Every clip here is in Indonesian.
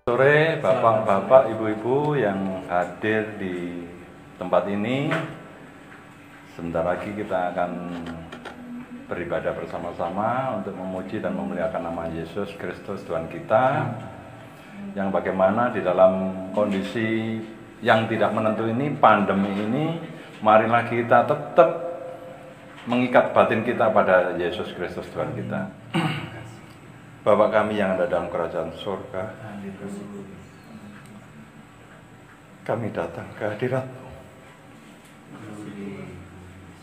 Sore bapak-bapak, ibu-ibu yang hadir di tempat ini. Sebentar lagi kita akan beribadah bersama-sama untuk memuji dan memuliakan nama Yesus Kristus Tuhan kita, yang bagaimana di dalam kondisi yang tidak menentu ini, pandemi ini, marilah kita tetap mengikat batin kita pada Yesus Kristus Tuhan kita. Bapa kami yang ada dalam kerajaan surga, kami datang ke hadirat-Mu.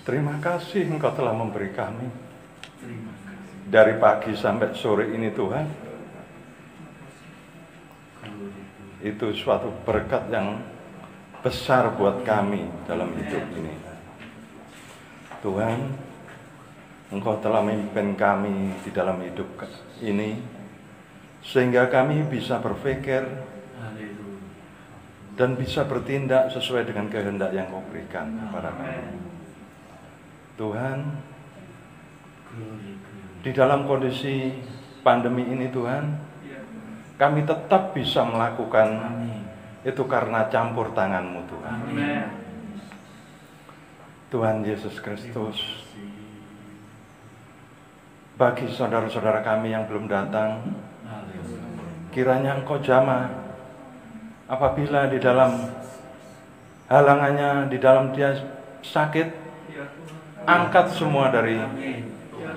Terima kasih Engkau telah memberi kami dari pagi sampai sore ini Tuhan. Itu suatu berkat yang besar buat kami dalam hidup ini. Tuhan, Engkau telah memimpin kami di dalam hidup ini, sehingga kami bisa berpikir dan bisa bertindak sesuai dengan kehendak yang Kau berikan kepada kami. Tuhan, di dalam kondisi pandemi ini Tuhan, kami tetap bisa melakukan itu karena campur tangan-Mu Tuhan. Tuhan Yesus Kristus, bagi saudara-saudara kami yang belum datang, kiranya Engkau jamah apabila di dalam halangannya, di dalam dia sakit, angkat semua dari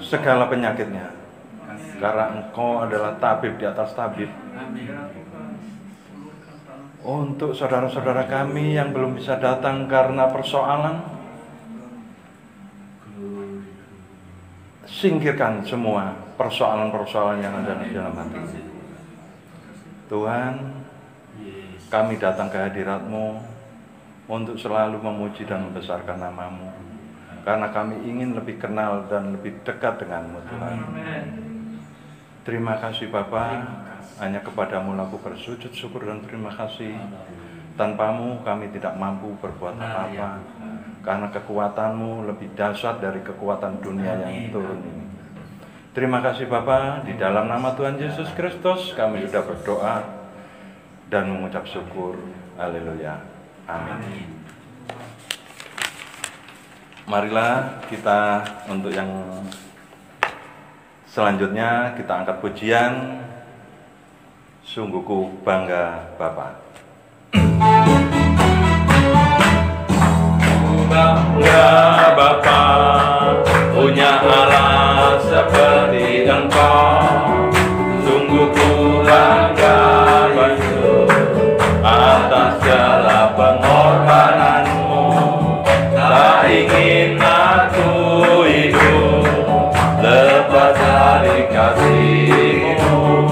segala penyakitnya, karena Engkau adalah tabib di atas tabib. Untuk saudara-saudara kami yang belum bisa datang karena persoalan, singkirkan semua persoalan-persoalan yang ada di dalam hati. Tuhan, kami datang ke hadirat-Mu untuk selalu memuji dan membesarkan nama-Mu, karena kami ingin lebih kenal dan lebih dekat dengan-Mu Tuhan. Terima kasih Bapa, hanya kepada-Mu aku bersujud syukur dan terima kasih. Tanpa-Mu kami tidak mampu berbuat apa-apa, karena kekuatan-Mu lebih dahsyat dari kekuatan dunia yang turun ini. Terima kasih Bapa, di dalam nama Tuhan Yesus Kristus kami sudah berdoa dan mengucap syukur. Haleluya. Amin. Marilah kita untuk yang selanjutnya kita angkat pujian Sungguh Ku Bangga Bapa. Bangga Bapa, punya Allah seperti Engkau. Sungguh ku bangga Yesus atas segala pengorbananmu. Tak ingin aku hidup lepas dari kasih-Mu.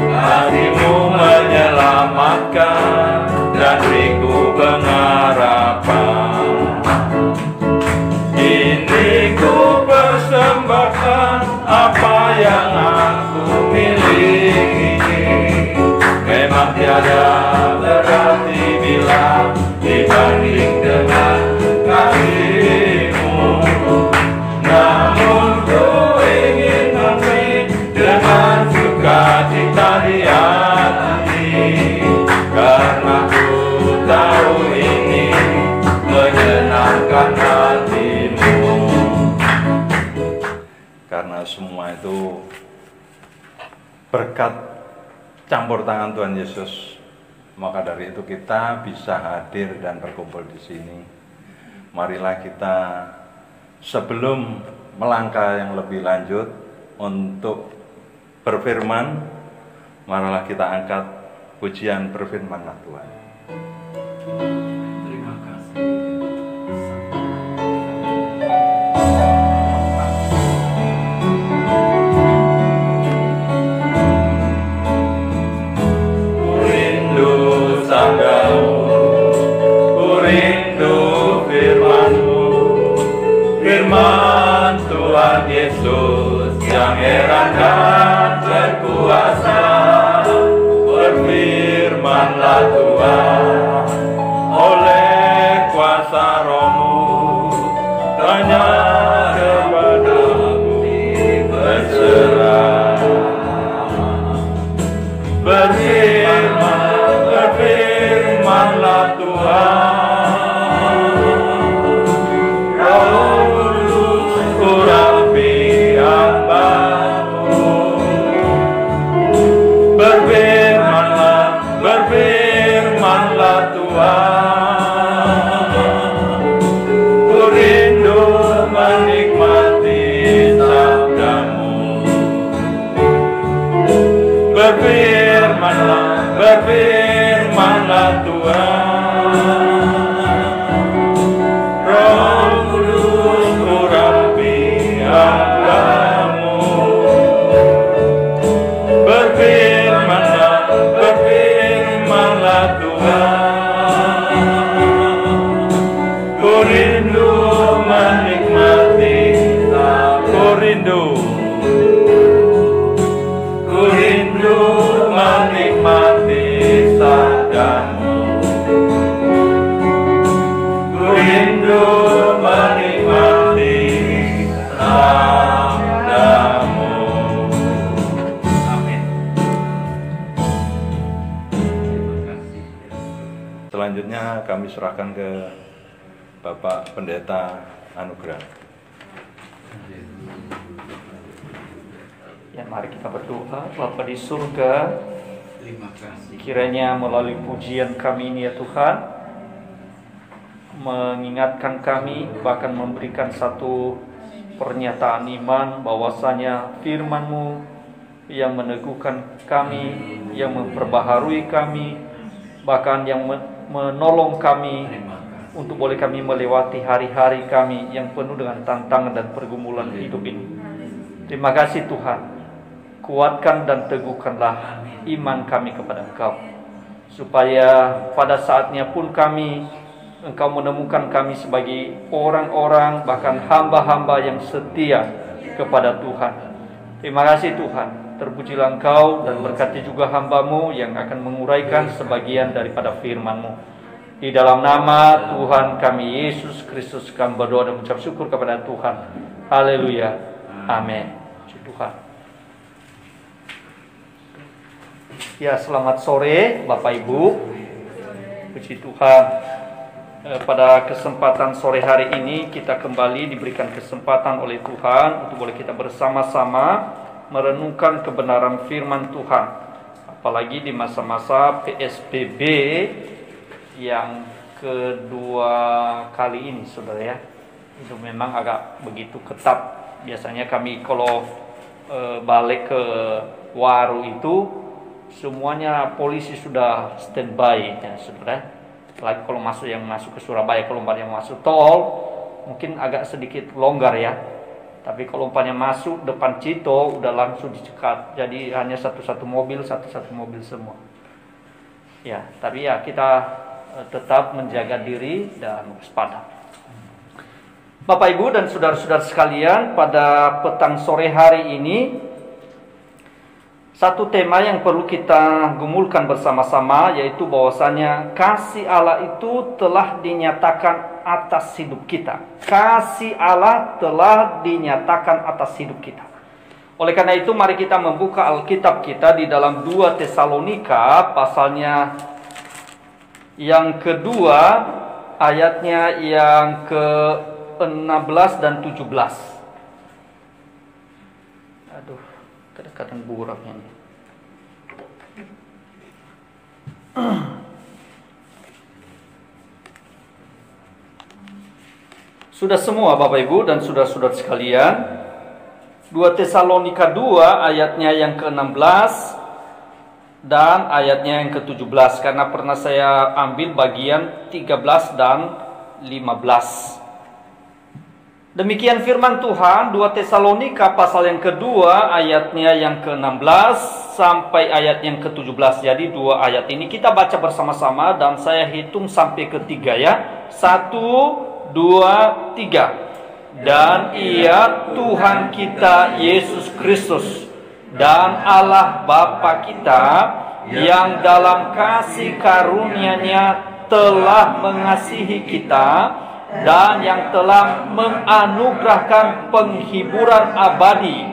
Kasih-Mu menyelamatkan dan beriku pengharapan. Ini ku persembahkan apa yang aku miliki. Memang tiada berarti bila dibanding dengan kasih-Mu. Namun ku ingin memberi dengan sukacita di hati, karena ku tahu ini menyenangkan hati-Mu. Karena semua itu berkat campur tangan Tuhan Yesus, maka dari itu kita bisa hadir dan berkumpul di sini. Marilah kita sebelum melangkah yang lebih lanjut untuk berfirman, marilah kita angkat pujian berfirman-Nya Tuhan. Terima kasih. Ku rindu sabda-Mu, ku rindu firman-Mu, firman Tuhan Yesus yang heran dan berkuasa. Berfirmanlah Tuhan, oleh kuasa Roh-Mu, tanya kepada-Mu berserah. berfirmanlah Tuhan. Roh Kudus urapi hamba-Mu. Berfirmanlah Tuhan. Ku rindu menikmati sabda-Mu. Berfirmanlah Tuhan. Roh Kudus urapi hamba-Mu. Berfirmanlah Tuhan. Ku rindu menikmati sabda-Mu. Ku rindu menikmati sabda-Mu. Amin. Selanjutnya kami serahkan ke Bapak Pendeta Anugrah. Ya, mari kita berdoa. Bapa di surga, Terima kasih. kiranya melalui pujian kami ini ya Tuhan, mengingatkan kami, bahkan memberikan satu pernyataan iman bahwasanya firman-Mu yang meneguhkan kami, yang memperbaharui kami, bahkan yang menolong kami untuk boleh kami melewati hari-hari kami yang penuh dengan tantangan dan pergumulan hidup ini. Terima kasih Tuhan. Kuatkan dan teguhkanlah iman kami kepada Engkau, supaya pada saatnya pun Engkau menemukan kami sebagai orang-orang, bahkan hamba-hamba yang setia kepada Tuhan. Terima kasih Tuhan. Terpujilah Engkau dan berkati juga hamba-Mu yang akan menguraikan sebagian daripada firman-Mu. Di dalam nama Tuhan kami Yesus Kristus kami berdoa dan mengucap syukur kepada Tuhan. Haleluya. Amin. Puji Tuhan. Ya, selamat sore Bapak Ibu. Puji Tuhan. Pada kesempatan sore hari ini kita kembali diberikan kesempatan oleh Tuhan untuk boleh kita bersama-sama merenungkan kebenaran firman Tuhan. Apalagi di masa-masa PSBB yang kedua kali ini, saudara ya. Itu memang agak begitu ketat. Biasanya kami kalau balik ke Waru itu semuanya polisi sudah standby ya saudara. Lagi kalau yang masuk ke Surabaya, kalau yang masuk tol mungkin agak sedikit longgar ya. Tapi kalau masuk depan Cito udah langsung dicegat. Jadi hanya satu mobil semua. Ya, tapi ya kita tetap menjaga diri dan waspada. Bapak Ibu dan saudara-saudara sekalian, pada petang sore hari ini satu tema yang perlu kita gumulkan bersama-sama, yaitu bahwasanya kasih Allah itu telah dinyatakan atas hidup kita. Kasih Allah telah dinyatakan atas hidup kita. Oleh karena itu mari kita membuka Alkitab kita di dalam 2 Tesalonika pasalnya yang kedua, ayatnya yang ke-16 dan 17. Aduh, kadang-kadang buraknya ini. Sudah semua Bapak Ibu dan saudara-saudara sekalian. 2 Tesalonika 2 ayatnya yang ke-16 dan ayatnya yang ke-17, karena pernah saya ambil bagian 13 dan 15. Demikian firman Tuhan, 2 Tesalonika pasal yang kedua ayatnya yang ke-16 sampai ayat yang ke-17. Jadi 2 ayat ini kita baca bersama-sama dan saya hitung sampai ketiga ya. 1, 2, 3. Dan Ia Tuhan kita Yesus Kristus dan Allah Bapa kita yang dalam kasih karunia-Nya telah mengasihi kita dan yang telah menganugerahkan penghiburan abadi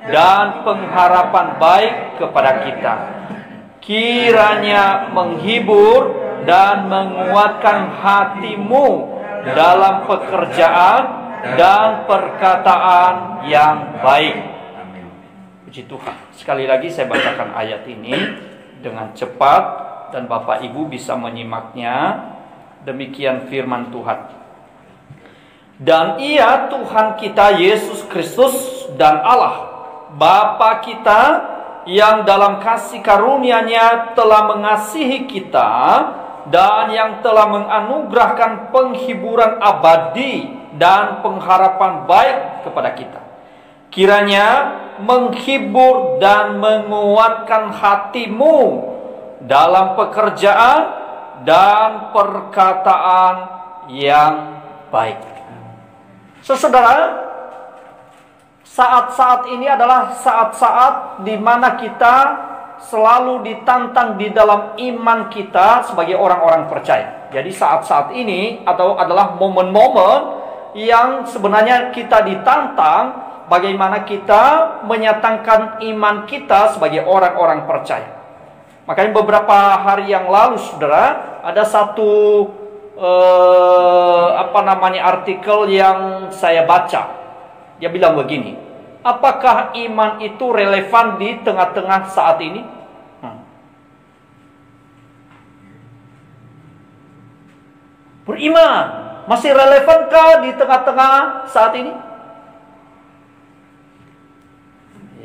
dan pengharapan baik kepada kita. kiranya menghibur dan menguatkan hatimu dalam pekerjaan dan perkataan yang baik. Puji Tuhan. Sekali lagi saya bacakan ayat ini dengan cepat dan Bapak Ibu bisa menyimaknya. Demikian firman Tuhan. Dan Ia Tuhan kita Yesus Kristus dan Allah Bapa kita yang dalam kasih karunia-Nya telah mengasihi kita dan yang telah menganugerahkan penghiburan abadi dan pengharapan baik kepada kita. Kiranya menghibur dan menguatkan hatimu dalam pekerjaan dan perkataan yang baik. Saudara, saat-saat ini adalah saat-saat di mana kita selalu ditantang di dalam iman kita sebagai orang-orang percaya. Jadi saat-saat ini adalah momen-momen yang sebenarnya kita ditantang bagaimana kita menyatakan iman kita sebagai orang-orang percaya. Makanya beberapa hari yang lalu, saudara, ada satu artikel yang saya baca. Dia bilang begini, apakah iman itu relevan di tengah-tengah saat ini? Beriman masih relevankah di tengah-tengah saat ini?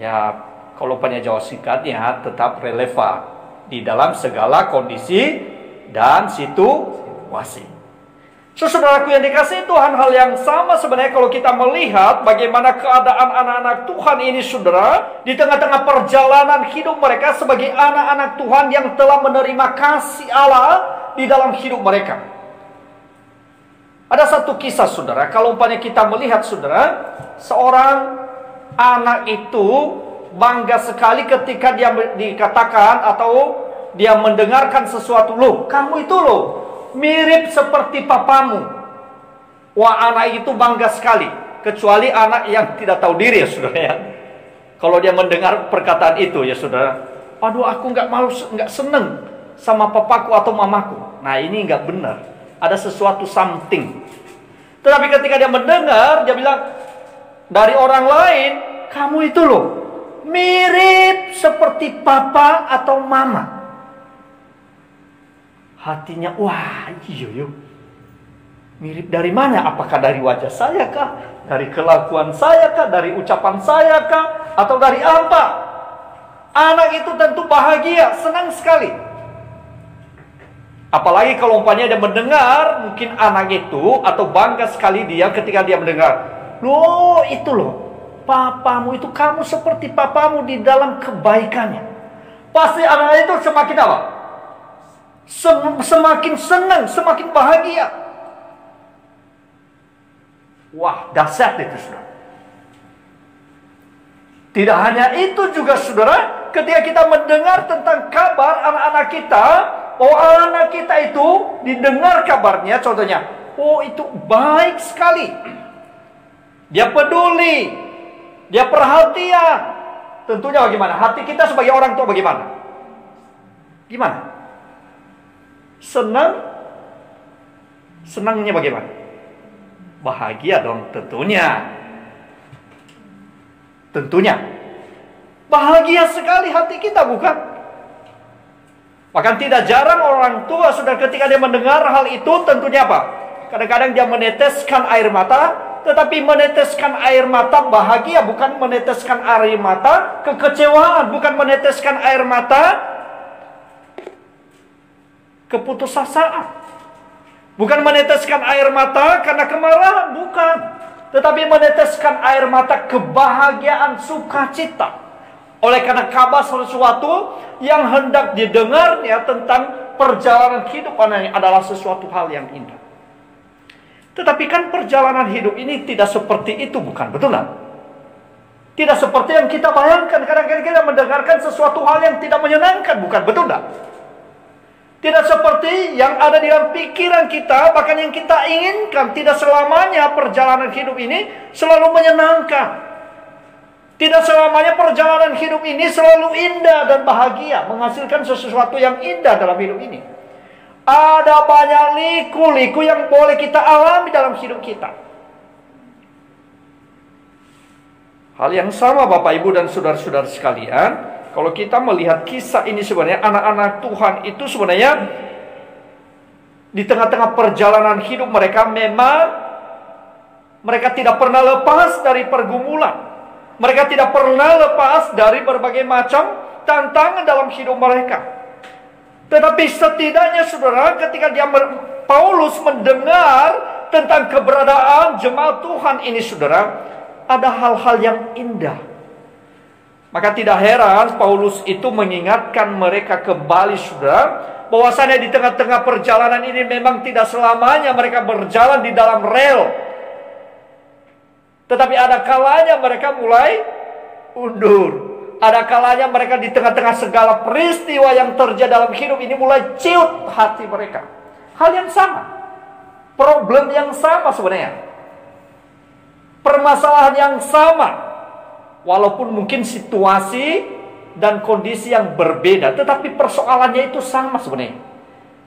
Ya, kalau penjawab singkatnya tetap relevan di dalam segala kondisi dan situasi. Saudaraku yang dikasihi Tuhan, hal yang sama sebenarnya kalau kita melihat bagaimana keadaan anak-anak Tuhan ini, saudara, di tengah-tengah perjalanan hidup mereka sebagai anak-anak Tuhan yang telah menerima kasih Allah di dalam hidup mereka. Ada satu kisah, saudara, kalau umpamanya kita melihat, saudara, seorang anak itu bangga sekali ketika dia dikatakan atau dia mendengarkan sesuatu, loh, kamu itu loh mirip seperti papamu. Wah, anak itu bangga sekali. Kecuali anak yang tidak tahu diri, ya saudara ya. Kalau dia mendengar perkataan itu, ya saudara, aduh, aku nggak seneng sama papaku atau mamaku. Nah, ini nggak benar. Ada sesuatu something. Tetapi ketika dia mendengar, dia bilang dari orang lain, kamu itu loh mirip seperti papa atau mama. Hatinya, wah, iya. Mirip dari mana? Apakah dari wajah saya kah? Dari kelakuan saya kah? Dari ucapan saya kah? Atau dari apa? Anak itu tentu bahagia, senang sekali. Apalagi kalau umpamanya dia mendengar, mungkin anak itu, atau bangga sekali dia ketika dia mendengar, loh, itu loh, papamu itu, kamu seperti papamu di dalam kebaikannya. Pasti anak itu semakin apa? Semakin senang, semakin bahagia. Wah, dahsyat itu, saudara. Tidak hanya itu juga, saudara, ketika kita mendengar tentang kabar anak-anak kita, oh, anak kita itu didengar kabarnya, contohnya, oh, itu baik sekali. Dia peduli, dia perhatian. Tentunya bagaimana? Hati kita sebagai orang tua bagaimana? Gimana? Senangnya bagaimana? Bahagia dong, tentunya. Bahagia sekali hati kita, bukan? Bahkan tidak jarang orang tua, saudara, ketika dia mendengar hal itu, tentunya apa? Kadang-kadang dia meneteskan air mata, tetapi meneteskan air mata bahagia, bukan meneteskan air mata kekecewaan, bukan meneteskan air mata keputusasaan, bukan meneteskan air mata karena kemarahan, bukan, tetapi meneteskan air mata kebahagiaan, sukacita oleh karena kabar sesuatu yang hendak didengarnya tentang perjalanan hidup anaknya adalah sesuatu hal yang indah. Tetapi kan perjalanan hidup ini tidak seperti itu, bukan? Betul tak? Tidak seperti yang kita bayangkan. Kadang-kadang kita mendengarkan sesuatu hal yang tidak menyenangkan, bukan? Betul tak? Tidak seperti yang ada di dalam pikiran kita, bahkan yang kita inginkan. Tidak selamanya perjalanan hidup ini selalu menyenangkan. Tidak selamanya perjalanan hidup ini selalu indah dan bahagia, menghasilkan sesuatu yang indah dalam hidup ini. Ada banyak liku-liku yang boleh kita alami dalam hidup kita. Hal yang sama Bapak Ibu dan saudara-saudara sekalian, kalau kita melihat kisah ini sebenarnya anak-anak Tuhan itu sebenarnya di tengah-tengah perjalanan hidup mereka memang mereka tidak pernah lepas dari pergumulan. Mereka tidak pernah lepas dari berbagai macam tantangan dalam hidup mereka. Tetapi setidaknya saudara, ketika Paulus mendengar tentang keberadaan jemaat Tuhan ini saudara, ada hal-hal yang indah. Maka tidak heran Paulus itu mengingatkan mereka kembali saudara, bahwasanya di tengah-tengah perjalanan ini memang tidak selamanya mereka berjalan di dalam rel. Tetapi ada kalanya mereka mulai undur. Ada kalanya mereka di tengah-tengah segala peristiwa yang terjadi dalam hidup ini mulai ciut hati mereka. Hal yang sama. Problem yang sama sebenarnya. Permasalahan yang sama. Walaupun mungkin situasi dan kondisi yang berbeda. Tetapi persoalannya itu sama sebenarnya.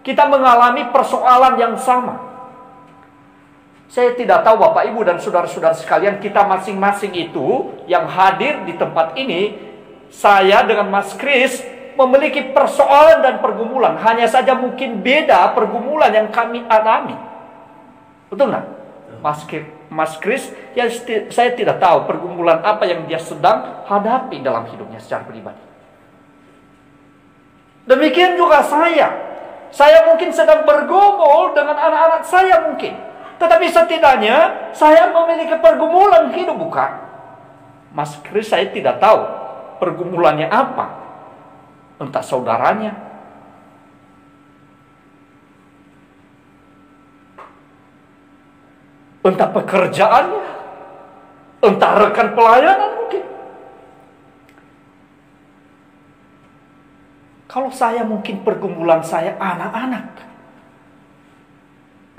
Kita mengalami persoalan yang sama. Saya tidak tahu Bapak Ibu dan saudara-saudara sekalian, kita masing-masing itu yang hadir di tempat ini, saya dengan Mas Kris memiliki persoalan dan pergumulan. Hanya saja mungkin beda pergumulan yang kami alami. Betul nggak? Mas Kris, ya saya tidak tahu pergumulan apa yang dia sedang hadapi dalam hidupnya secara pribadi. Demikian juga saya. Saya mungkin sedang bergumul dengan anak-anak saya mungkin. Tetapi setidaknya saya memiliki pergumulan hidup, bukan? Mas Kris saya tidak tahu pergumulannya apa. Entah saudaranya, entah pekerjaannya, entah rekan pelayanan mungkin. Kalau saya mungkin pergumulan saya anak-anak.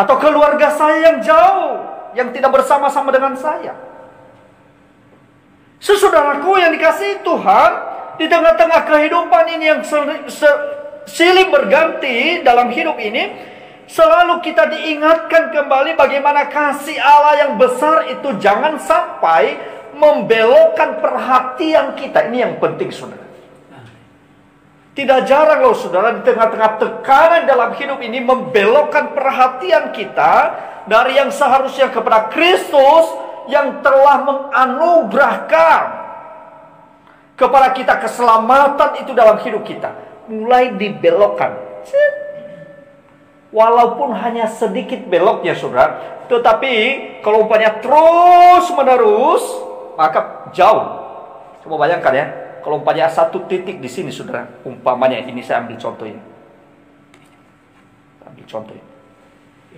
Atau keluarga saya yang jauh, yang tidak bersama-sama dengan saya. Saudaraku yang dikasihi Tuhan, di tengah-tengah kehidupan ini yang silih berganti dalam hidup ini, selalu kita diingatkan kembali bagaimana kasih Allah yang besar itu jangan sampai membelokkan perhatian kita. Ini yang penting saudara. Tidak jarang loh saudara, di tengah-tengah tekanan dalam hidup ini membelokkan perhatian kita dari yang seharusnya kepada Kristus yang telah menganugerahkan kepada kita keselamatan itu dalam hidup kita. Mulai dibelokkan. Walaupun hanya sedikit beloknya saudara, tetapi kalau umpamanya terus menerus, maka jauh. Coba bayangkan ya. Kalau umpamanya satu titik di sini saudara, umpamanya ini saya ambil contoh ini. Ambil contoh ini.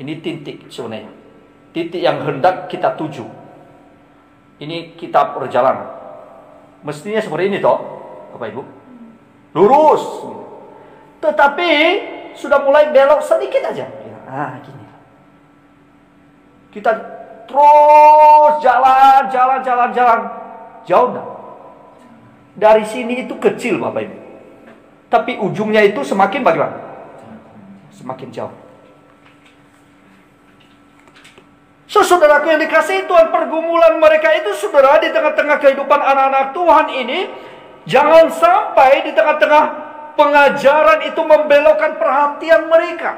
Ini titik sebenarnya. Titik yang hendak kita tuju. Ini kita perjalanan. Mestinya seperti ini toh, Bapak Ibu. Lurus. Tetapi sudah mulai belok sedikit aja. Ah, gini. Kita terus jalan. Jauh enggak? Dari sini itu kecil Bapak Ibu. Tapi ujungnya itu semakin bagaimana? Semakin jauh. Saudaraku yang dikasihi Tuhan, pergumulan mereka itu saudara di tengah-tengah kehidupan anak-anak Tuhan ini, jangan sampai di tengah-tengah pengajaran itu membelokkan perhatian mereka.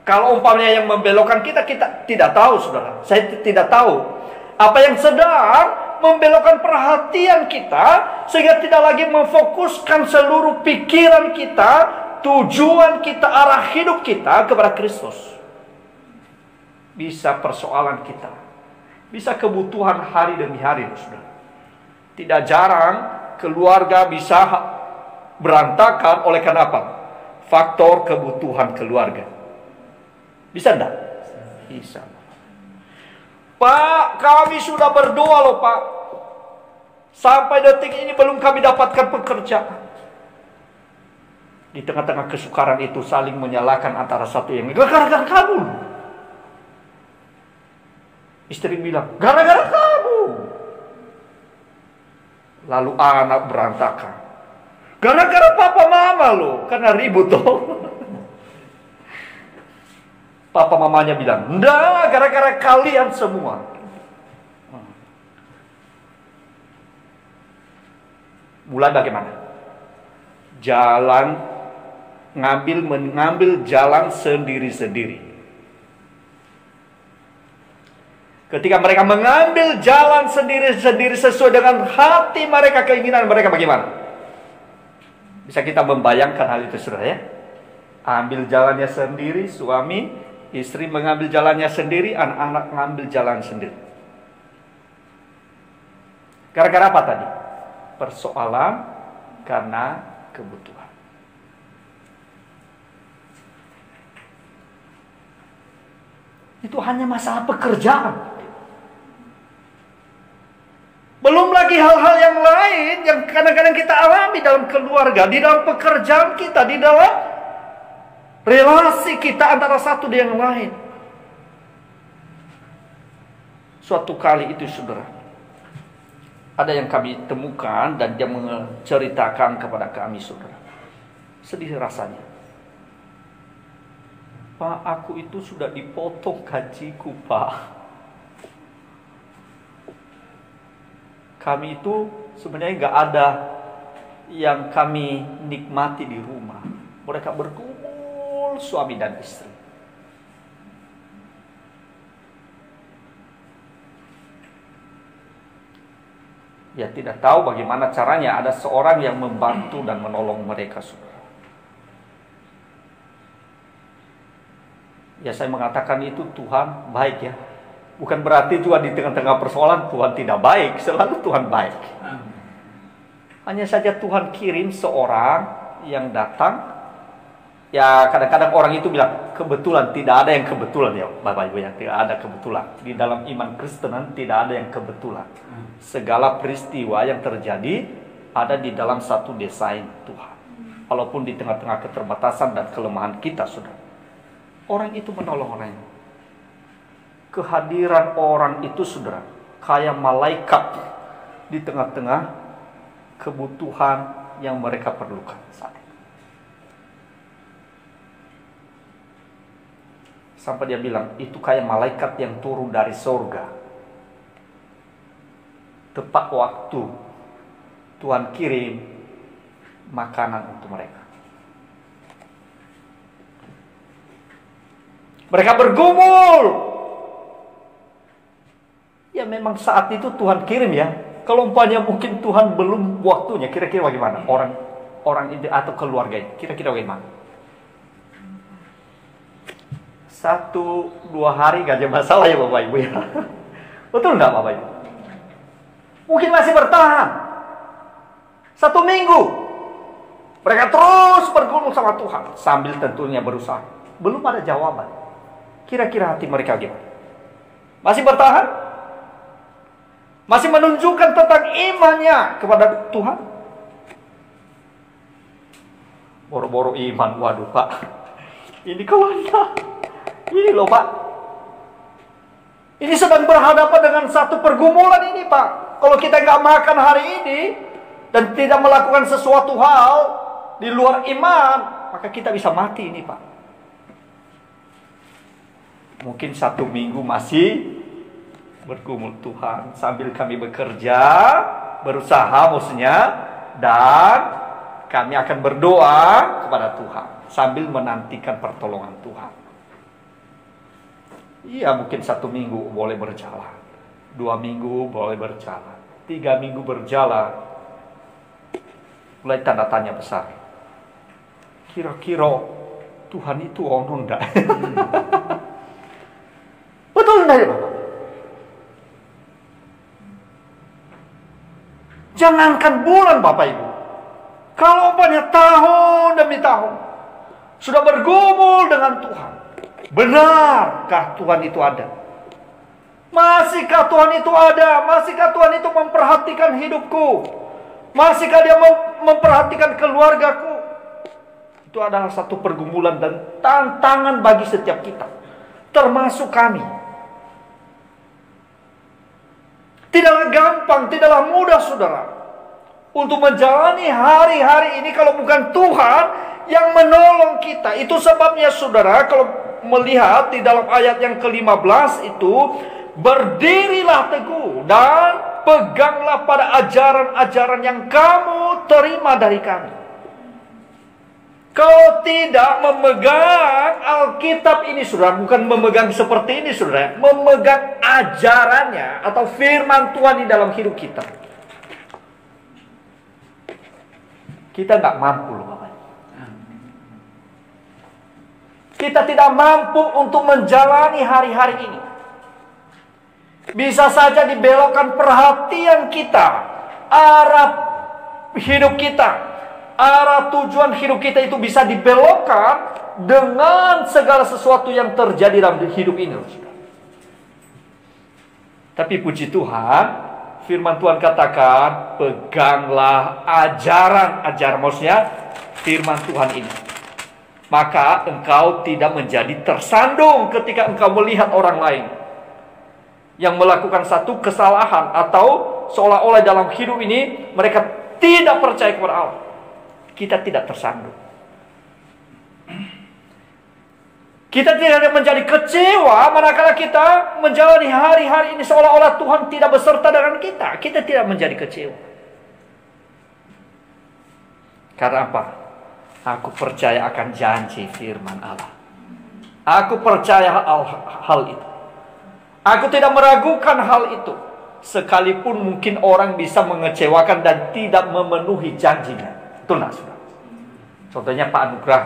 Kalau umpamanya yang membelokkan kita tidak tahu saudara. Saya tidak tahu apa yang sedang membelokkan perhatian kita sehingga tidak lagi memfokuskan seluruh pikiran kita, tujuan kita, arah hidup kita kepada Kristus. Bisa persoalan kita, bisa kebutuhan hari demi hari, saudara. Tidak jarang keluarga bisa berantakan oleh karena apa? Faktor kebutuhan keluarga. Bisa enggak? Bisa. Pak, kami sudah berdoa loh Pak. Sampai detik ini belum kami dapatkan pekerjaan. Di tengah-tengah kesukaran itu saling menyalahkan antara satu yang lain. Gara-gara kamu. Istri bilang, gara-gara kamu. Lalu anak berantakan. Gara-gara papa mama loh, karena ribut toh. Papa mamanya bilang, enggak, gara-gara kalian semua. Mulai bagaimana? Mengambil jalan sendiri-sendiri. Ketika mereka mengambil jalan sendiri-sendiri sesuai dengan hati mereka, keinginan mereka bagaimana? Bisa kita membayangkan hal itu, saudara ya? Ambil jalannya sendiri, suami, istri mengambil jalannya sendiri, anak-anak mengambil jalan sendiri. Gara-gara apa tadi? Persoalan karena kebutuhan. Itu hanya masalah pekerjaan. Belum lagi hal-hal yang lain yang kadang-kadang kita alami dalam keluarga, di dalam pekerjaan kita, di dalam relasi kita antara satu dengan yang lain. Suatu kali itu, saudara, ada yang kami temukan dan dia menceritakan kepada kami, saudara. Sedih rasanya. Pak, aku itu sudah dipotong gajiku, Pak. Kami itu sebenarnya nggak ada yang kami nikmati di rumah. Mereka berkumpul suami dan istri. Ya tidak tahu bagaimana caranya ada seorang yang membantu dan menolong mereka, saudara. Ya saya mengatakan itu Tuhan baik ya. Bukan berarti juga di tengah-tengah persoalan Tuhan tidak baik. Selalu Tuhan baik. Hanya saja Tuhan kirim seorang yang datang. Ya kadang-kadang orang itu bilang, kebetulan. Tidak ada yang kebetulan ya Bapak Ibu, yang tidak ada kebetulan. Di dalam iman Kristenan tidak ada yang kebetulan. Segala peristiwa yang terjadi ada di dalam satu desain Tuhan. Walaupun di tengah-tengah keterbatasan dan kelemahan kita, saudara. Orang itu menolong orang lain. Kehadiran orang itu, saudara, kayak malaikat di tengah-tengah kebutuhan yang mereka perlukan saat itu. Sampai dia bilang, itu kayak malaikat yang turun dari surga. Tepat waktu Tuhan kirim makanan untuk mereka. Mereka bergumul. Ya memang saat itu Tuhan kirim ya. Kalau umpamanya mungkin Tuhan belum waktunya, kira-kira bagaimana? Orang ini atau keluarga ini, kira-kira bagaimana? 1-2 hari gak ada masalah ya Bapak Ibu ya. Betul enggak Bapak Ibu? Mungkin masih bertahan 1 minggu. Mereka terus bergumul sama Tuhan sambil tentunya berusaha. Belum ada jawaban. Kira-kira hati mereka gimana? Masih bertahan? Masih menunjukkan tentang imannya kepada Tuhan? Boro-boro iman, waduh Pak. Ini keluarga. Ini loh Pak. Ini sedang berhadapan dengan satu pergumulan ini Pak. Kalau kita nggak makan hari ini dan tidak melakukan sesuatu hal di luar iman, maka kita bisa mati ini Pak. Mungkin 1 minggu masih bergumul Tuhan sambil kami bekerja, berusaha maksudnya, dan kami akan berdoa kepada Tuhan sambil menantikan pertolongan Tuhan. Iya mungkin 1 minggu boleh berjalan, 2 minggu boleh berjalan, 3 minggu berjalan, mulai tanda tanya besar. Kira-kira Tuhan itu ono enggak? Betul enggak ya Bapak? Jangankan bulan Bapak Ibu, kalau umpamanya tahun demi tahun sudah bergumul dengan Tuhan, benarkah Tuhan itu ada? Masihkah Tuhan itu ada? Masihkah Tuhan itu memperhatikan hidupku? Masihkah Dia memperhatikan keluargaku? Itu adalah satu pergumulan dan tantangan bagi setiap kita, termasuk kami. Tidaklah gampang, tidaklah mudah saudara. untuk menjalani hari-hari ini kalau bukan Tuhan yang menolong kita. Itu sebabnya saudara, kalau melihat di dalam ayat yang ke-15 itu, berdirilah teguh dan peganglah pada ajaran-ajaran yang kamu terima dari kami. Kalau tidak memegang Alkitab ini, saudara, bukan memegang seperti ini, saudara, memegang ajarannya atau firman Tuhan di dalam hidup kita, kita nggak mampu loh, Bapak. Kita tidak mampu untuk menjalani hari-hari ini. Bisa saja dibelokkan perhatian kita, arah hidup kita, arah tujuan hidup kita itu bisa dibelokkan dengan segala sesuatu yang terjadi dalam hidup ini. Tapi puji Tuhan, firman Tuhan katakan, peganglah ajaran-ajaran, maksudnya firman Tuhan ini. Maka engkau tidak menjadi tersandung ketika engkau melihat orang lain yang melakukan satu kesalahan, atau seolah-olah dalam hidup ini mereka tidak percaya kepada Allah. Kita tidak tersandung. Kita tidak menjadi kecewa manakala kita menjalani hari-hari ini seolah-olah Tuhan tidak beserta dengan kita. Kita tidak menjadi kecewa. Karena apa? Aku percaya akan janji firman Allah. Aku percaya hal itu. Aku tidak meragukan hal itu. Sekalipun mungkin orang bisa mengecewakan dan tidak memenuhi janjinya. Betul nggak, saudara? Contohnya Pak Anugrah.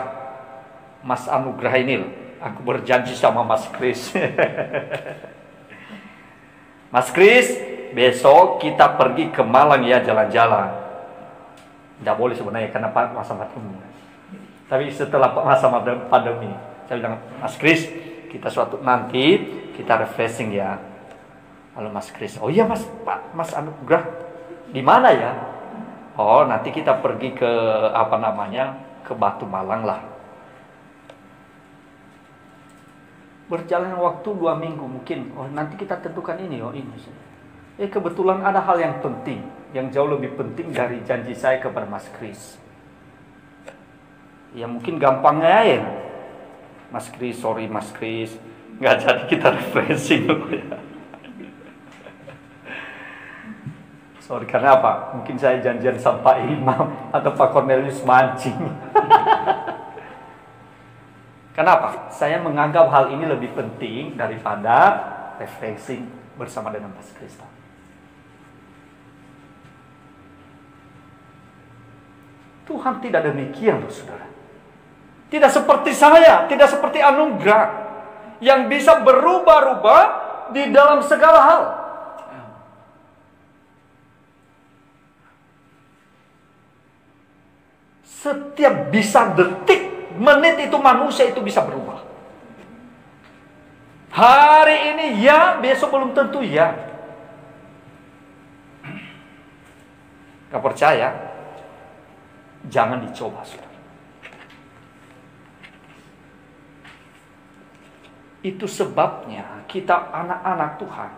Mas Anugrah ini loh. Aku berjanji sama Mas Kris. Mas Kris, besok kita pergi ke Malang ya, jalan-jalan. Tidak boleh sebenarnya karena masa pandemi. Tapi setelah masa pandemi, saya bilang, Mas Kris, kita suatu nanti kita refreshing ya. Lalu Mas Kris, oh iya Mas, Pak, Mas Anugrah, di mana ya? Oh, nanti kita pergi ke ke Batu Malang lah. Berjalan waktu 2 minggu mungkin. Oh, nanti kita tentukan ini, oh ini. Kebetulan ada hal yang penting, yang jauh lebih penting dari janji saya kepada Mas Kris. Ya mungkin gampangnya ya, Mas Kris, sorry Mas Kris, nggak jadi kita refreshing loh ya. Sorry, karena apa? Mungkin saya janjian sama Pak Imam atau Pak Cornelius mancing. Kenapa? Saya menganggap hal ini lebih penting daripada refreshing bersama dengan Mas Kris. Tuhan tidak demikian loh, saudara. Tidak seperti saya, tidak seperti Anugrah yang bisa berubah-ubah di dalam segala hal. Setiap bisa detik, menit itu manusia itu bisa berubah. Hari ini ya, besok belum tentu ya. Gak percaya? Jangan dicoba, saudara. Itu sebabnya kita anak-anak Tuhan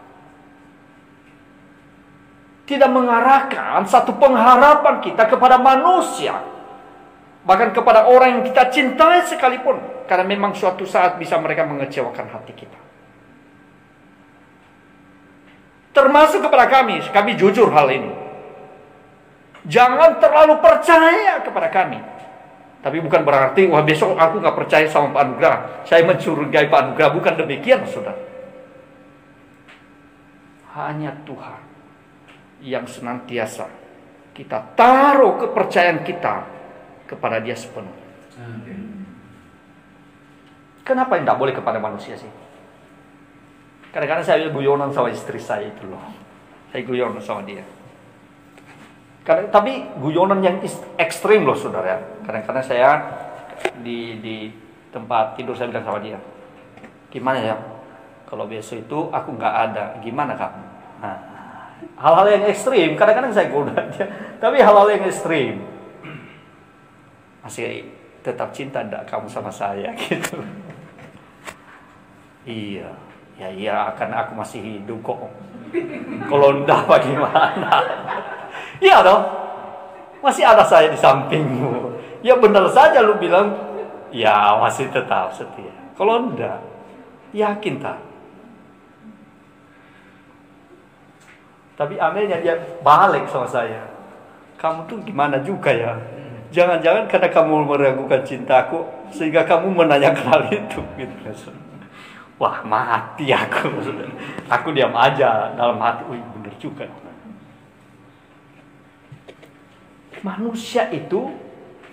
tidak mengarahkan satu pengharapan kita kepada manusia, bahkan kepada orang yang kita cintai sekalipun, karena memang suatu saat bisa mereka mengecewakan hati kita. Termasuk kepada kami jujur hal ini. Jangan terlalu percaya kepada kami. Tapi bukan berarti, wah besok aku gak percaya sama Pak Anugrah, saya mencurigai Pak Anugrah. Bukan demikian, saudara. Hanya Tuhan yang senantiasa kita taruh kepercayaan kita kepada Dia sepenuhnya. Kenapa tidak boleh kepada manusia sih? Kadang-kadang saya guyonan sama istri saya itu loh. Saya guyonan sama dia. Tapi guyonan yang ekstrim loh, saudara. Kadang-kadang saya di tempat tidur saya bilang sama dia, gimana ya kalau besok itu aku nggak ada, gimana kamu? Nah, hal-hal yang ekstrim. Kadang-kadang saya goda dia, tapi hal-hal yang ekstrim. Masih tetap cinta enggak kamu sama saya gitu? Iya, ya akan aku masih hidup kok. Kalau enggak bagaimana? Iya dong. Masih ada saya di sampingmu. Ya benar saja lu bilang, ya masih tetap setia. Kalau enggak, yakin tak? Tapi anehnya dia balik sama saya. Kamu tuh gimana juga ya? Jangan-jangan karena kamu meragukan cintaku, sehingga kamu menanyakan hal itu. Gitu. Wah, mati aku. Aku diam aja dalam hati. Wih, bener juga. Manusia itu,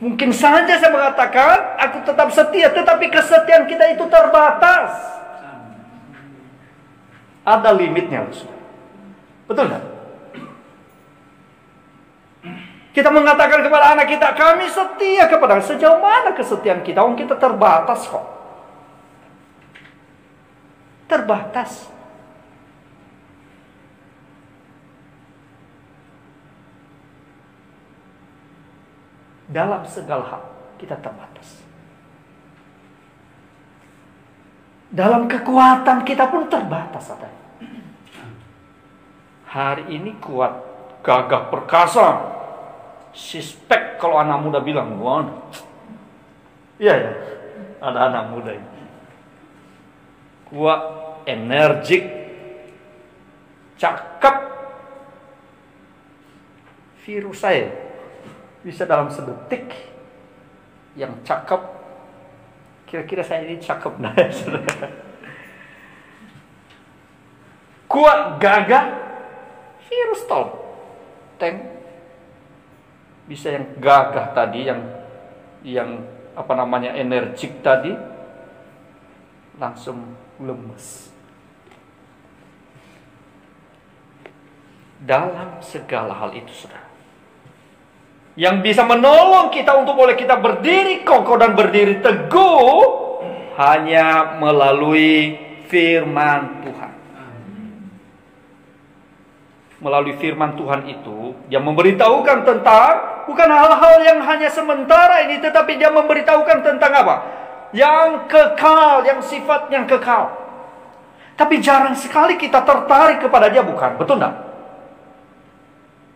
mungkin saja saya mengatakan, aku tetap setia, tetapi kesetiaan kita itu terbatas. Ada limitnya. Betul nggak? Kita mengatakan kepada anak kita, kami setia kepada. Sejauh mana kesetiaan kita? Kita terbatas kok. Terbatas. Dalam segala hal kita terbatas. Dalam kekuatan kita pun terbatas adanya. Hari ini kuat, gagah perkasa, sispek kalau anak muda bilang, wah, iya ya, ada anak muda ini. Kuat, energik, cakep. Virus saya bisa dalam sedetik yang cakep. Kira-kira saya ini cakep nah, kuat, gagah, virus tol, tank bisa yang gagah tadi, yang apa namanya energik tadi, langsung lemes. Dalam segala hal itu, saudara, yang bisa menolong kita untuk boleh kita berdiri kokoh dan berdiri teguh hanya melalui firman Tuhan. Melalui firman Tuhan itu, dia memberitahukan tentang bukan hal-hal yang hanya sementara ini, tetapi dia memberitahukan tentang apa? Yang kekal, yang sifatnya kekal. Tapi jarang sekali kita tertarik kepada dia, bukan? Betul enggak?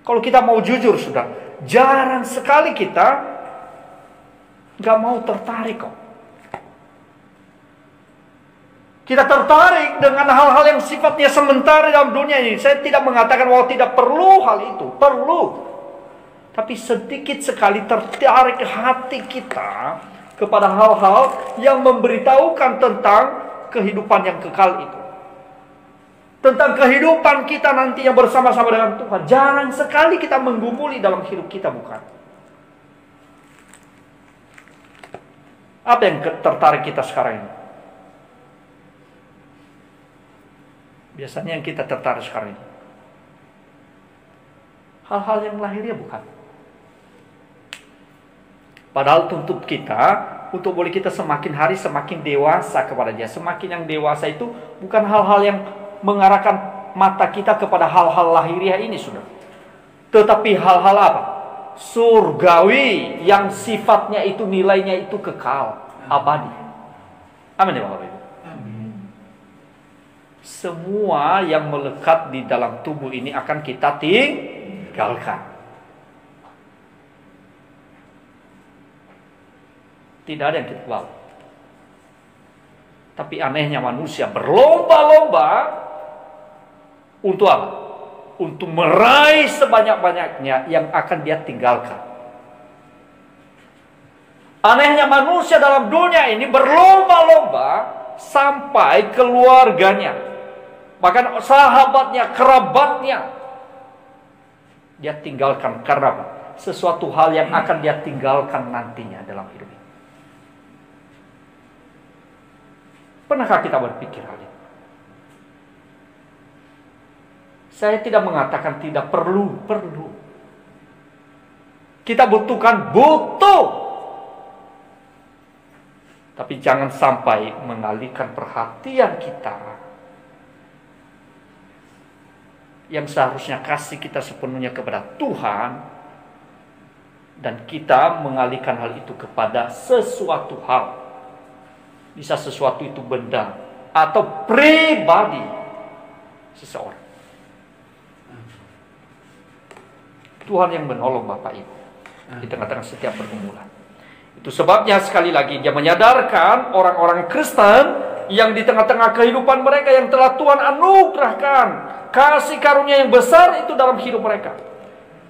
Kalau kita mau jujur, sudah, jarang sekali kita nggak mau tertarik kok. Kita tertarik dengan hal-hal yang sifatnya sementara dalam dunia ini. Saya tidak mengatakan bahwa tidak perlu hal itu, perlu. Tapi sedikit sekali tertarik hati kita kepada hal-hal yang memberitahukan tentang kehidupan yang kekal itu. Tentang kehidupan kita nantinya bersama-sama dengan Tuhan. Jarang sekali kita menggumuli dalam hidup kita, bukan? Apa yang tertarik kita sekarang ini? Biasanya yang kita tertarik sekarang ini hal-hal yang lahiriah, bukan? Padahal tuntut kita untuk boleh kita semakin hari semakin dewasa kepada dia. Semakin yang dewasa itu bukan hal-hal yang mengarahkan mata kita kepada hal-hal lahiriah ini, sudah. Tetapi hal-hal apa? Surgawi yang sifatnya itu, nilainya itu kekal, abadi. Amin ya Bapak Ibu. Semua yang melekat di dalam tubuh ini akan kita tinggalkan. Tidak ada yang kita bawa. Tapi anehnya manusia berlomba-lomba untuk apa? Untuk meraih sebanyak-banyaknya yang akan dia tinggalkan. Anehnya manusia dalam dunia ini berlomba-lomba sampai keluarganya, bahkan sahabatnya, kerabatnya, dia tinggalkan karena apa? Sesuatu hal yang akan dia tinggalkan nantinya dalam hidup ini. Pernahkah kita berpikir hal ini? Saya tidak mengatakan tidak perlu. Kita butuh. Tapi jangan sampai mengalihkan perhatian kita yang seharusnya kasih kita sepenuhnya kepada Tuhan, dan kita mengalihkan hal itu kepada sesuatu hal. Bisa sesuatu itu benda atau pribadi seseorang. Tuhan yang menolong Bapak Ibu. di tengah-tengah setiap pergumulan. Itu sebabnya sekali lagi dia menyadarkan orang-orang Kristen yang di tengah-tengah kehidupan mereka yang telah Tuhan anugerahkan kasih karunia yang besar itu dalam hidup mereka,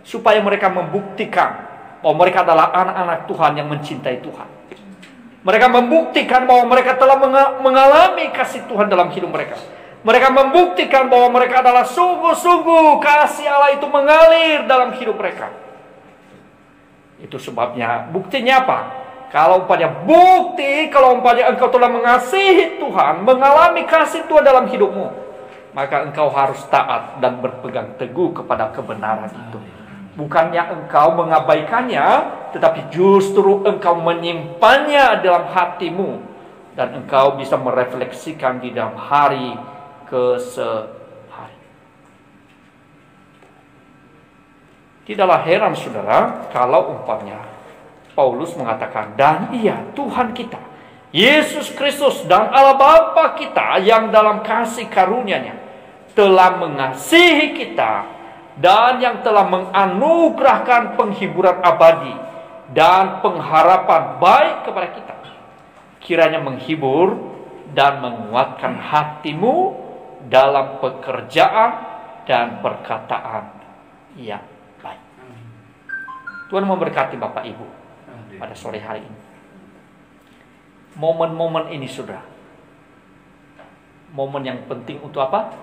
supaya mereka membuktikan bahwa mereka adalah anak-anak Tuhan yang mencintai Tuhan. Mereka membuktikan bahwa mereka telah mengalami kasih Tuhan dalam hidup mereka. Mereka membuktikan bahwa mereka adalah sungguh-sungguh kasih Allah itu mengalir dalam hidup mereka. Itu sebabnya, buktinya apa? Kalau umpamanya engkau telah mengasihi Tuhan, mengalami kasih Tuhan dalam hidupmu, maka engkau harus taat dan berpegang teguh kepada kebenaran itu. Bukannya engkau mengabaikannya, tetapi justru engkau menyimpannya dalam hatimu, dan engkau bisa merefleksikan di dalam hari ke sehari. Tidaklah heran saudara kalau umpamanya Paulus mengatakan, dan iya Tuhan kita Yesus Kristus dan Allah Bapa kita yang dalam kasih karunia-Nya telah mengasihi kita dan yang telah menganugerahkan penghiburan abadi dan pengharapan baik kepada kita. Kiranya menghibur dan menguatkan hatimu dalam pekerjaan dan perkataan yang baik. Tuhan memberkati Bapak Ibu pada sore hari ini. Momen-momen ini saudara, momen yang penting untuk apa?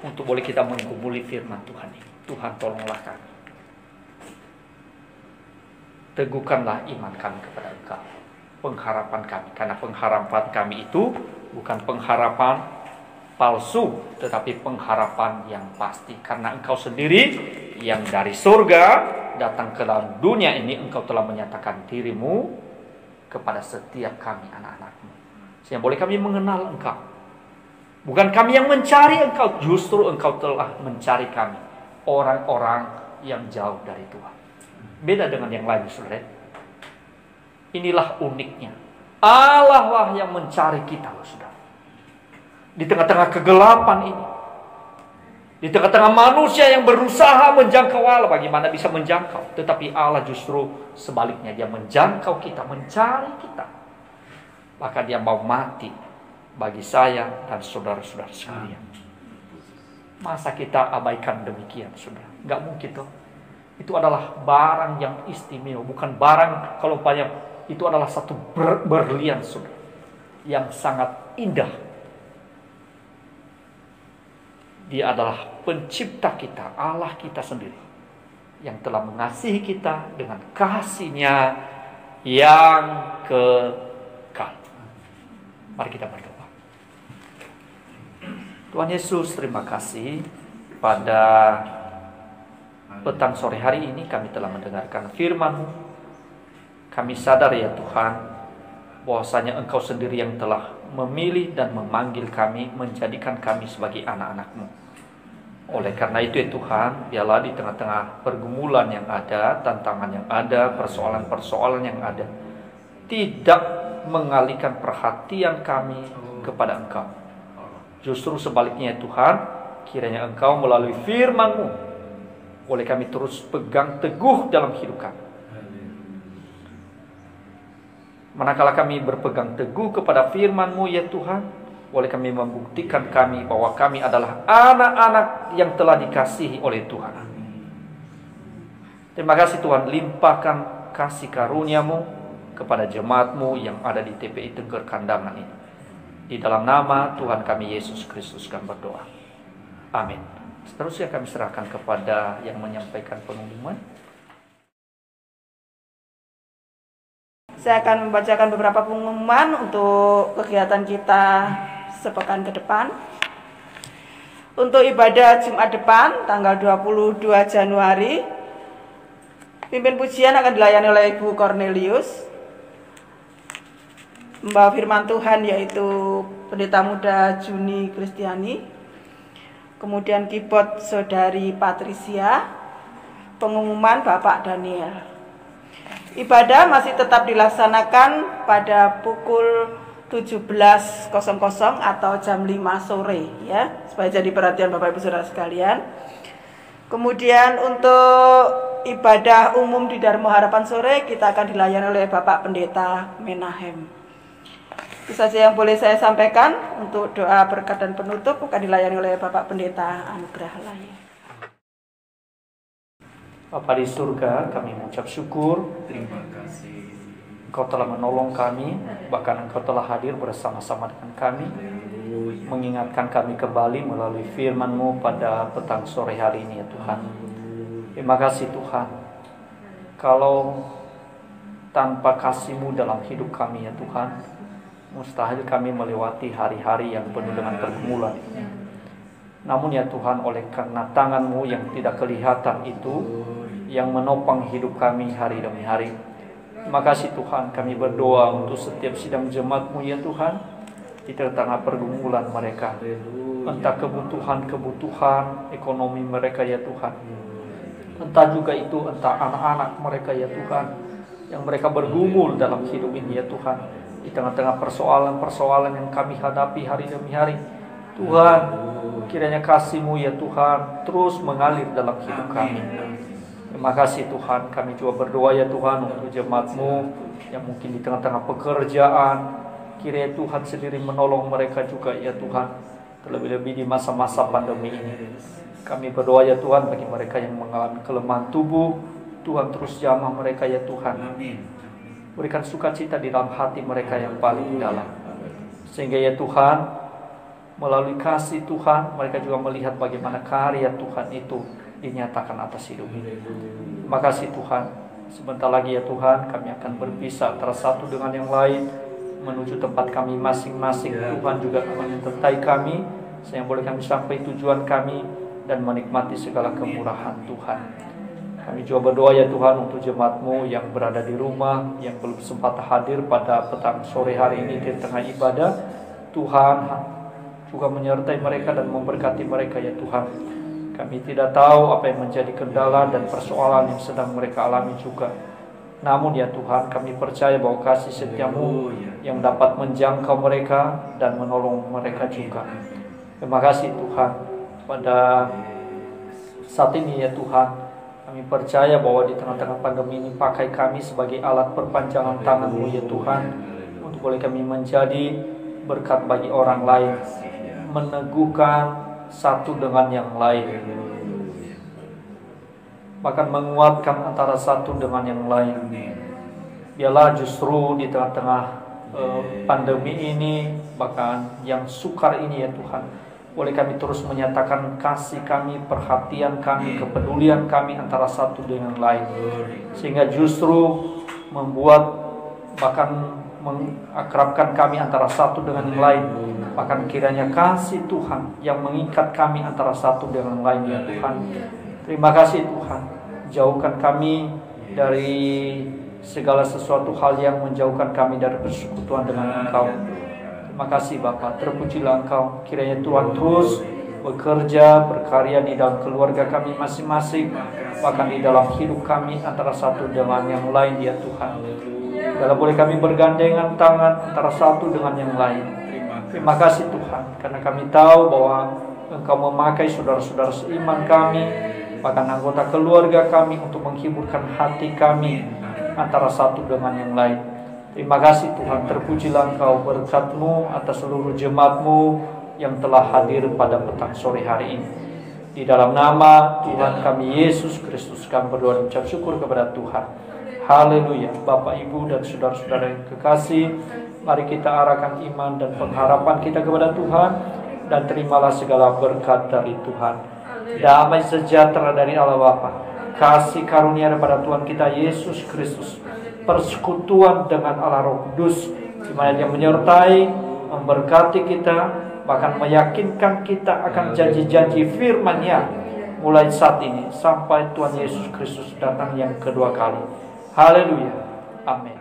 Untuk boleh kita menggumuli firman Tuhan ini. Tuhan tolonglah kami, teguhkanlah iman kami kepada Engkau, pengharapan kami. Karena pengharapan kami itu bukan pengharapan palsu, tetapi pengharapan yang pasti. Karena Engkau sendiri yang dari surga datang ke dalam dunia ini, Engkau telah menyatakan dirimu kepada setiap kami anak-anakmu, sehingga boleh kami mengenal Engkau. Bukan kami yang mencari Engkau, justru Engkau telah mencari kami, orang-orang yang jauh dari Tuhan. Beda dengan yang lain, saudara. Inilah uniknya. Allah lah yang mencari kita, saudara. Di tengah-tengah kegelapan ini, di tengah-tengah manusia yang berusaha menjangkau Allah, bagaimana bisa menjangkau? Tetapi Allah justru sebaliknya, Dia menjangkau kita, mencari kita. Maka Dia mau mati bagi saya dan saudara-saudara sekalian. Masa kita abaikan demikian, saudara? Gak mungkin toh. Itu adalah barang yang istimewa, bukan barang kalau umpamanya itu adalah satu berlian, saudara, yang sangat indah. Dia adalah pencipta kita, Allah kita sendiri, yang telah mengasihi kita dengan kasih-Nya yang kekal. Mari kita berdoa. Tuhan Yesus, terima kasih pada petang sore hari ini kami telah mendengarkan firman-Mu. Kami sadar ya Tuhan, bahwasanya Engkau sendiri yang telah memilih dan memanggil kami, menjadikan kami sebagai anak-anak-Mu. Oleh karena itu ya Tuhan, biarlah di tengah-tengah pergumulan yang ada, tantangan yang ada, persoalan-persoalan yang ada, tidak mengalihkan perhatian kami kepada Engkau. Justru sebaliknya Tuhan, kiranya Engkau melalui firman-Mu boleh kami terus pegang teguh dalam hidup kami. Manakala kami berpegang teguh kepada firman-Mu ya Tuhan, boleh kami membuktikan kami bahwa kami adalah anak-anak yang telah dikasihi oleh Tuhan. Terima kasih Tuhan, limpahkan kasih karunia-Mu kepada jemaat-Mu yang ada di TPI Tengger Kandangan ini. Di dalam nama Tuhan kami Yesus Kristus kami berdoa. Amin. Seterusnya kami serahkan kepada yang menyampaikan pengumuman. Saya akan membacakan beberapa pengumuman untuk kegiatan kita sepekan ke depan. Untuk ibadah Jumat depan, tanggal 22 Januari, pimpin pujian akan dilayani oleh Ibu Cornelius. Membawa firman Tuhan yaitu Pendeta Muda Juni Kristiani, kemudian keyboard Saudari Patricia, pengumuman Bapak Daniel. Ibadah masih tetap dilaksanakan pada pukul 17.00 atau jam 5 sore ya, supaya jadi perhatian Bapak Ibu Saudara sekalian. Kemudian untuk ibadah umum di Darmo Harapan sore kita akan dilayani oleh Bapak Pendeta Menahem. Itu saja yang boleh saya sampaikan. Untuk doa berkat dan penutup akan dilayani oleh Bapak Pendeta Anugrah Laye. Bapa di surga, kami mengucap syukur. Terima kasih. Engkau telah menolong kami, bahkan Engkau telah hadir bersama-sama dengan kami, mengingatkan kami kembali melalui firman-Mu pada petang sore hari ini ya Tuhan. Terima kasih Tuhan. Kalau tanpa kasih-Mu dalam hidup kami ya Tuhan, mustahil kami melewati hari-hari yang penuh dengan pergumulan ini. Namun ya Tuhan, oleh karena tangan-Mu yang tidak kelihatan itu yang menopang hidup kami hari demi hari. Terima kasih Tuhan, kami berdoa untuk setiap sidang jemaat-Mu ya Tuhan, di tengah pergumulan mereka, entah kebutuhan ekonomi mereka ya Tuhan, entah juga itu entah anak-anak mereka ya Tuhan, yang mereka bergumul dalam hidup ini ya Tuhan, di tengah-tengah persoalan-persoalan yang kami hadapi hari demi hari. Tuhan, kiranya kasih-Mu ya Tuhan terus mengalir dalam hidup kami. Terima kasih Tuhan, kami juga berdoa ya Tuhan untuk jemaat-Mu yang mungkin di tengah-tengah pekerjaan. Kiranya Tuhan sendiri menolong mereka juga ya Tuhan, terlebih-lebih di masa-masa pandemi ini. Kami berdoa ya Tuhan bagi mereka yang mengalami kelemahan tubuh, Tuhan terus jamah mereka ya Tuhan. Berikan sukacita di dalam hati mereka yang paling dalam. Sehingga ya Tuhan, melalui kasih Tuhan, mereka juga melihat bagaimana karya Tuhan itu dinyatakan atas hidup ini. Terima kasih Tuhan. Sebentar lagi ya Tuhan, kami akan berpisah antara satu dengan yang lain, menuju tempat kami masing-masing. Tuhan juga akan menyertai kami, sehingga boleh kami sampai tujuan kami dan menikmati segala kemurahan Tuhan. Kami juga berdoa ya Tuhan untuk jemaat-Mu yang berada di rumah, yang belum sempat hadir pada petang sore hari ini di tengah ibadah. Tuhan juga menyertai mereka dan memberkati mereka ya Tuhan. Kami tidak tahu apa yang menjadi kendala dan persoalan yang sedang mereka alami juga. Namun ya Tuhan, kami percaya bahwa kasih setia-Mu yang dapat menjangkau mereka dan menolong mereka juga. Terima kasih Tuhan. Pada saat ini ya Tuhan, kami percaya bahwa di tengah-tengah pandemi ini, pakai kami sebagai alat perpanjangan tangan-Mu ya Tuhan, untuk boleh kami menjadi berkat bagi orang lain, meneguhkan satu dengan yang lain, bahkan menguatkan antara satu dengan yang lain. Biarlah justru di tengah-tengah pandemi ini, bahkan yang sukar ini ya Tuhan, boleh kami terus menyatakan kasih kami, perhatian kami, kepedulian kami antara satu dengan lain, sehingga justru membuat bahkan mengakrabkan kami antara satu dengan yang lain. Bahkan kiranya kasih Tuhan yang mengikat kami antara satu dengan yang lain ya Tuhan. Terima kasih Tuhan. Jauhkan kami dari segala sesuatu hal yang menjauhkan kami dari persekutuan dengan Engkau. Terima kasih Bapa, terpujilah Engkau. Kiranya Tuhan terus bekerja, berkarya di dalam keluarga kami masing-masing, bahkan di dalam hidup kami antara satu dengan yang lain ya Tuhan. Kalau boleh kami bergandengan tangan antara satu dengan yang lain. Terima kasih Tuhan, karena kami tahu bahwa Engkau memakai saudara-saudara seiman kami, bahkan anggota keluarga kami untuk menghiburkan hati kami antara satu dengan yang lain. Terima kasih Tuhan, terpujilah Engkau, berkat-Mu atas seluruh jemaat-Mu yang telah hadir pada petang sore hari ini. Di dalam nama Tuhan kami Yesus Kristus, kami berdoa dan ucap syukur kepada Tuhan. Haleluya. Bapak, Ibu, dan saudara-saudara yang kekasih, mari kita arahkan iman dan pengharapan kita kepada Tuhan, dan terimalah segala berkat dari Tuhan. Damai sejahtera dari Allah Bapa, kasih karunia daripada Tuhan kita Yesus Kristus, persekutuan dengan Allah Roh Kudus, di mana Dia menyertai, memberkati kita, bahkan meyakinkan kita akan janji-janji firman-Nya mulai saat ini sampai Tuhan Yesus Kristus datang yang kedua kali. Haleluya. Amin.